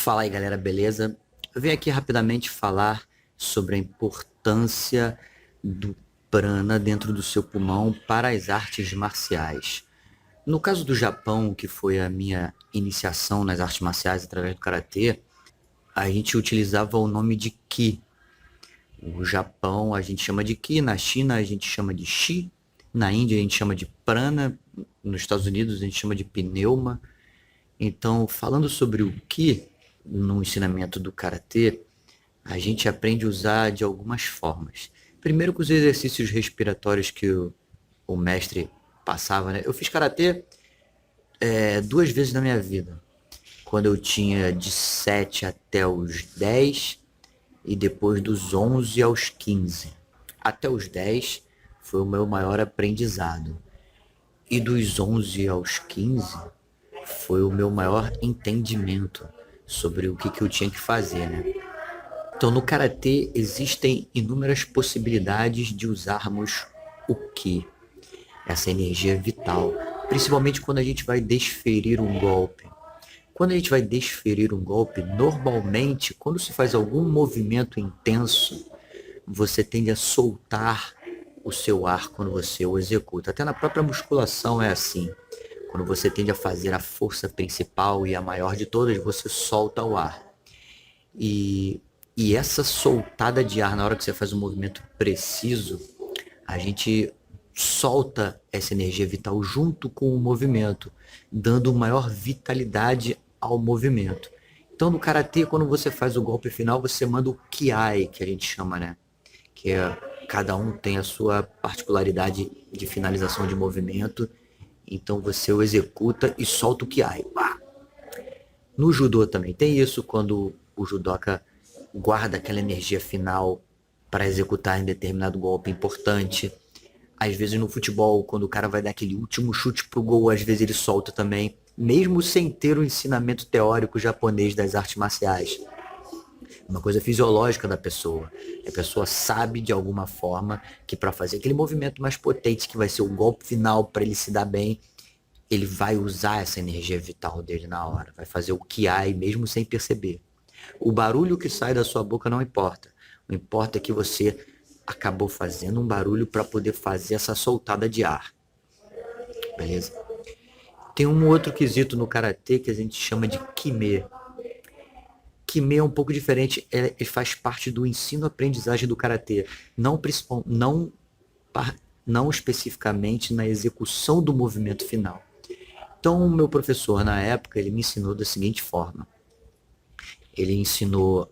Fala aí, galera, beleza? Eu venho aqui rapidamente falar sobre a importância do prana dentro do seu pulmão para as artes marciais. No caso do Japão, que foi a minha iniciação nas artes marciais através do karatê, a gente utilizava o nome de Ki. O Japão a gente chama de Ki, na China a gente chama de Shi, na Índia a gente chama de prana, nos Estados Unidos a gente chama de pneuma. Então, falando sobre o Ki no ensinamento do karatê, a gente aprende a usar de algumas formas. Primeiro com os exercícios respiratórios que o mestre passava, né? Eu fiz karatê duas vezes na minha vida. Quando eu tinha de 7 até os 10 e depois dos 11 aos 15. Até os 10 foi o meu maior aprendizado. E dos 11 aos 15 foi o meu maior entendimento sobre o que eu tinha que fazer, né? Então, no karatê existem inúmeras possibilidades de usarmos o ki, essa energia vital, principalmente quando a gente vai desferir um golpe. Quando a gente vai desferir um golpe, normalmente, quando se faz algum movimento intenso, você tende a soltar o seu ar quando você o executa. Até na própria musculação é assim. Quando você tende a fazer a força principal e a maior de todas, você solta o ar. E essa soltada de ar na hora que você faz um movimento preciso, a gente solta essa energia vital junto com o movimento, dando maior vitalidade ao movimento. Então no karatê, quando você faz o golpe final, você manda o kiai, que a gente chama, né? Que é, cada um tem a sua particularidade de finalização de movimento. Então você o executa e solta o kiai. No judô também tem isso, quando o judoca guarda aquela energia final para executar em determinado golpe importante. Às vezes no futebol, quando o cara vai dar aquele último chute pro gol, às vezes ele solta também, mesmo sem ter o ensinamento teórico japonês das artes marciais. Uma coisa fisiológica da pessoa. A pessoa sabe de alguma forma que para fazer aquele movimento mais potente, que vai ser o golpe final para ele se dar bem, ele vai usar essa energia vital dele na hora. Vai fazer o kiai mesmo sem perceber. O barulho que sai da sua boca não importa. O que importa é que você acabou fazendo um barulho para poder fazer essa soltada de ar. Beleza? Tem um outro quesito no karatê que a gente chama de kime. Kime é um pouco diferente, ele faz parte do ensino-aprendizagem do karatê, não especificamente na execução do movimento final. Então, o meu professor na época, ele me ensinou da seguinte forma: ele ensinou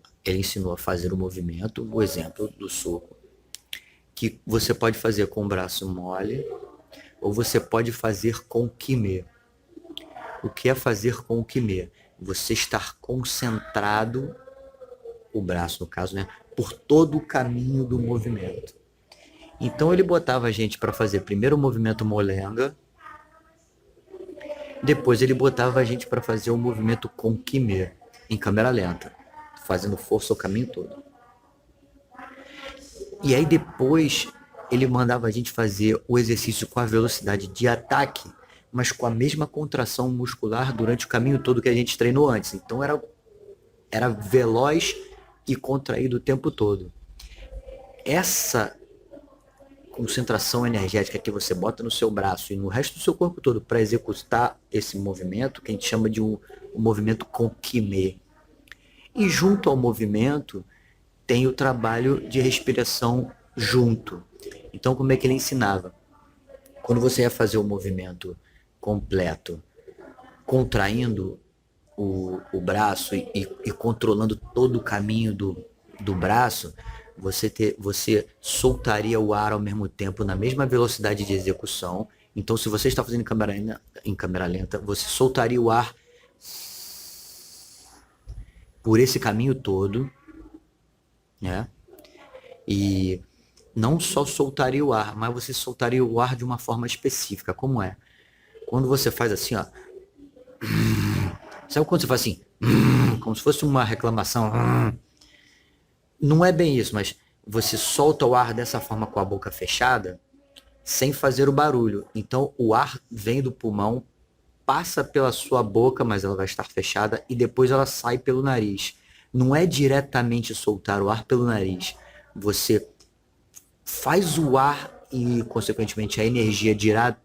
a fazer o movimento, o exemplo do soco, que você pode fazer com o braço mole ou você pode fazer com kime. O que é fazer com o kime? Você estar concentrado, o braço no caso, né, por todo o caminho do movimento. Então ele botava a gente para fazer primeiro o movimento molenga, depois ele botava a gente para fazer o movimento com kime, em câmera lenta, fazendo força o caminho todo. E aí depois ele mandava a gente fazer o exercício com a velocidade de ataque, mas com a mesma contração muscular durante o caminho todo que a gente treinou antes. Então era veloz e contraído o tempo todo. Essa concentração energética que você bota no seu braço e no resto do seu corpo todo para executar esse movimento, que a gente chama de um movimento com kime. E junto ao movimento tem o trabalho de respiração junto. Então como é que ele ensinava? Quando você ia fazer o movimento completo, contraindo o braço e controlando todo o caminho do braço, você soltaria o ar ao mesmo tempo na mesma velocidade de execução. Então, se você está fazendo em câmera lenta, você soltaria o ar por esse caminho todo, né? E não só soltaria o ar, mas você soltaria o ar de uma forma específica. Como é? Quando você faz assim, ó. Sabe quando você faz assim? Como se fosse uma reclamação. Não é bem isso, mas você solta o ar dessa forma com a boca fechada, sem fazer o barulho. Então o ar vem do pulmão passa pela sua boca, mas ela vai estar fechada, e depois ela sai pelo nariz. Não é diretamente soltar o ar pelo nariz. Você faz o ar e, consequentemente, a energia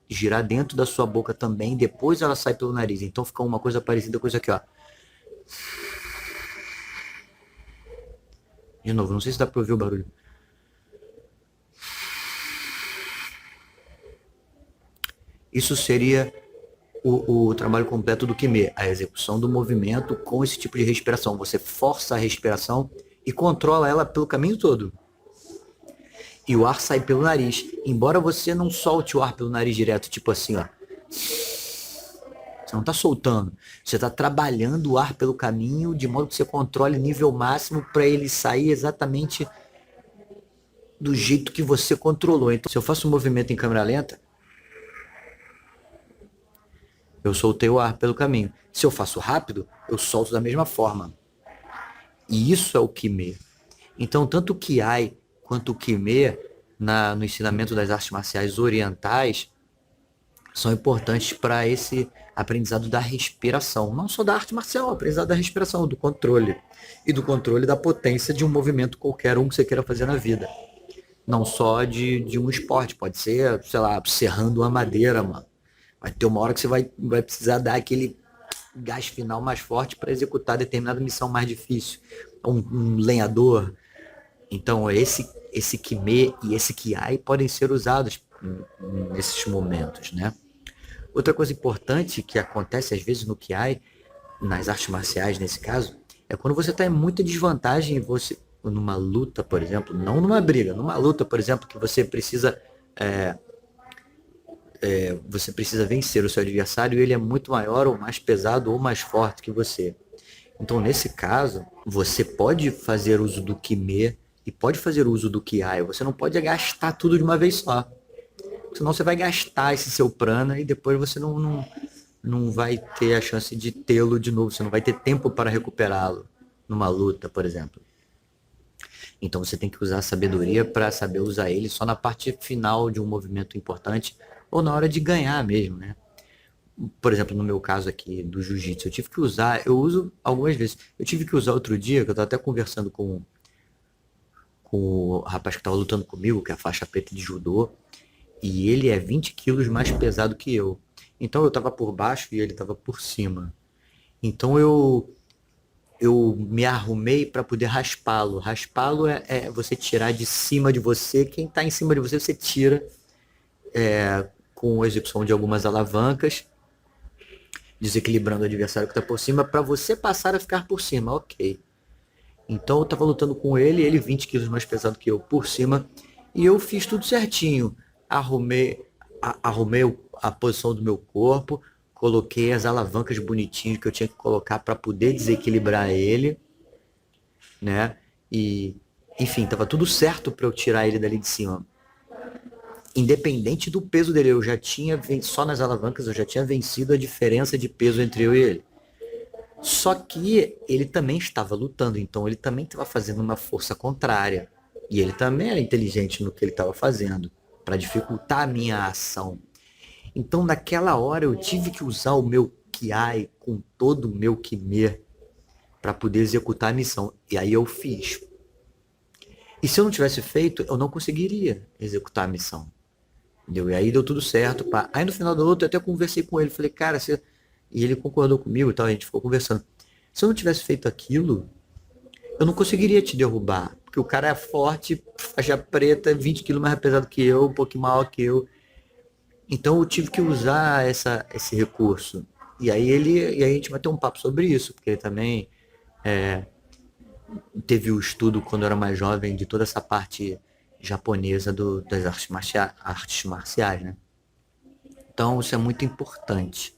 girar dentro da sua boca também, depois ela sai pelo nariz. Então fica uma coisa parecida com isso aqui, ó. De novo, não sei se dá para ouvir o barulho. Isso seria o trabalho completo do Kime, a execução do movimento com esse tipo de respiração. Você força a respiração e controla ela pelo caminho todo. E o ar sai pelo nariz. Embora você não solte o ar pelo nariz direto, tipo assim, ó. Você não está soltando. Você está trabalhando o ar pelo caminho de modo que você controle o nível máximo para ele sair exatamente do jeito que você controlou. Então, se eu faço um movimento em câmera lenta, eu soltei o ar pelo caminho. Se eu faço rápido, eu solto da mesma forma. E isso é o Kime. Então, tanto o Kiai quanto o Kime, no ensinamento das artes marciais orientais, são importantes para esse aprendizado da respiração. Não só da arte marcial, aprendizado da respiração, do controle. E do controle da potência de um movimento qualquer um que você queira fazer na vida. Não só de um esporte, pode ser, sei lá, serrando uma madeira, mano. Vai ter uma hora que você vai precisar dar aquele gás final mais forte para executar determinada missão mais difícil. Um lenhador. Então, esse Kime e esse Kiai podem ser usados nesses momentos, né? Outra coisa importante que acontece às vezes no Kiai, nas artes marciais nesse caso, é quando você está em muita desvantagem, você numa luta, por exemplo, não numa briga, numa luta, por exemplo, que você precisa vencer o seu adversário e ele é muito maior ou mais pesado ou mais forte que você. Então, nesse caso, você pode fazer uso do Kime e pode fazer uso do Kiai. Você não pode gastar tudo de uma vez só. Senão você vai gastar esse seu prana e depois você não vai ter a chance de tê-lo de novo. Você não vai ter tempo para recuperá-lo numa luta, por exemplo. Então você tem que usar a sabedoria para saber usar ele só na parte final de um movimento importante ou na hora de ganhar mesmo, né? Por exemplo, no meu caso aqui do jiu-jitsu, eu tive que usar, eu uso algumas vezes. Eu tive que usar outro dia, que eu estava até conversando com o rapaz que estava lutando comigo, que é a faixa preta de judô, e ele é 20 quilos mais pesado que eu. Então eu estava por baixo e ele estava por cima. Então eu me arrumei para poder raspá-lo. Raspá-lo é você tirar de cima de você. Quem está em cima de você, você tira com a execução de algumas alavancas, desequilibrando o adversário que está por cima, para você passar a ficar por cima. Ok. Então eu estava lutando com ele 20 quilos mais pesado que eu por cima, e eu fiz tudo certinho. Arrumei a posição do meu corpo, coloquei as alavancas bonitinhas que eu tinha que colocar para poder desequilibrar ele, né? E, enfim, tava tudo certo para eu tirar ele dali de cima. Independente do peso dele, eu já tinha, só nas alavancas, eu já tinha vencido a diferença de peso entre eu e ele. Só que ele também estava lutando, então ele também estava fazendo uma força contrária. E ele também era inteligente no que ele estava fazendo, para dificultar a minha ação. Então, naquela hora, eu tive que usar o meu Kiai com todo o meu Kime para poder executar a missão. E aí eu fiz. E se eu não tivesse feito, eu não conseguiria executar a missão. Entendeu? E aí deu tudo certo. Pá. Aí no final do outro, eu até conversei com ele. Falei, cara, você... E ele concordou comigo e tal, a gente ficou conversando. Se eu não tivesse feito aquilo, eu não conseguiria te derrubar. Porque o cara é forte, faixa preta, 20 quilos mais pesado que eu, um pouquinho maior que eu. Então eu tive que usar esse recurso. E aí a gente vai ter um papo sobre isso, porque ele também teve o estudo quando eu era mais jovem de toda essa parte japonesa das artes marciais, né? Então isso é muito importante.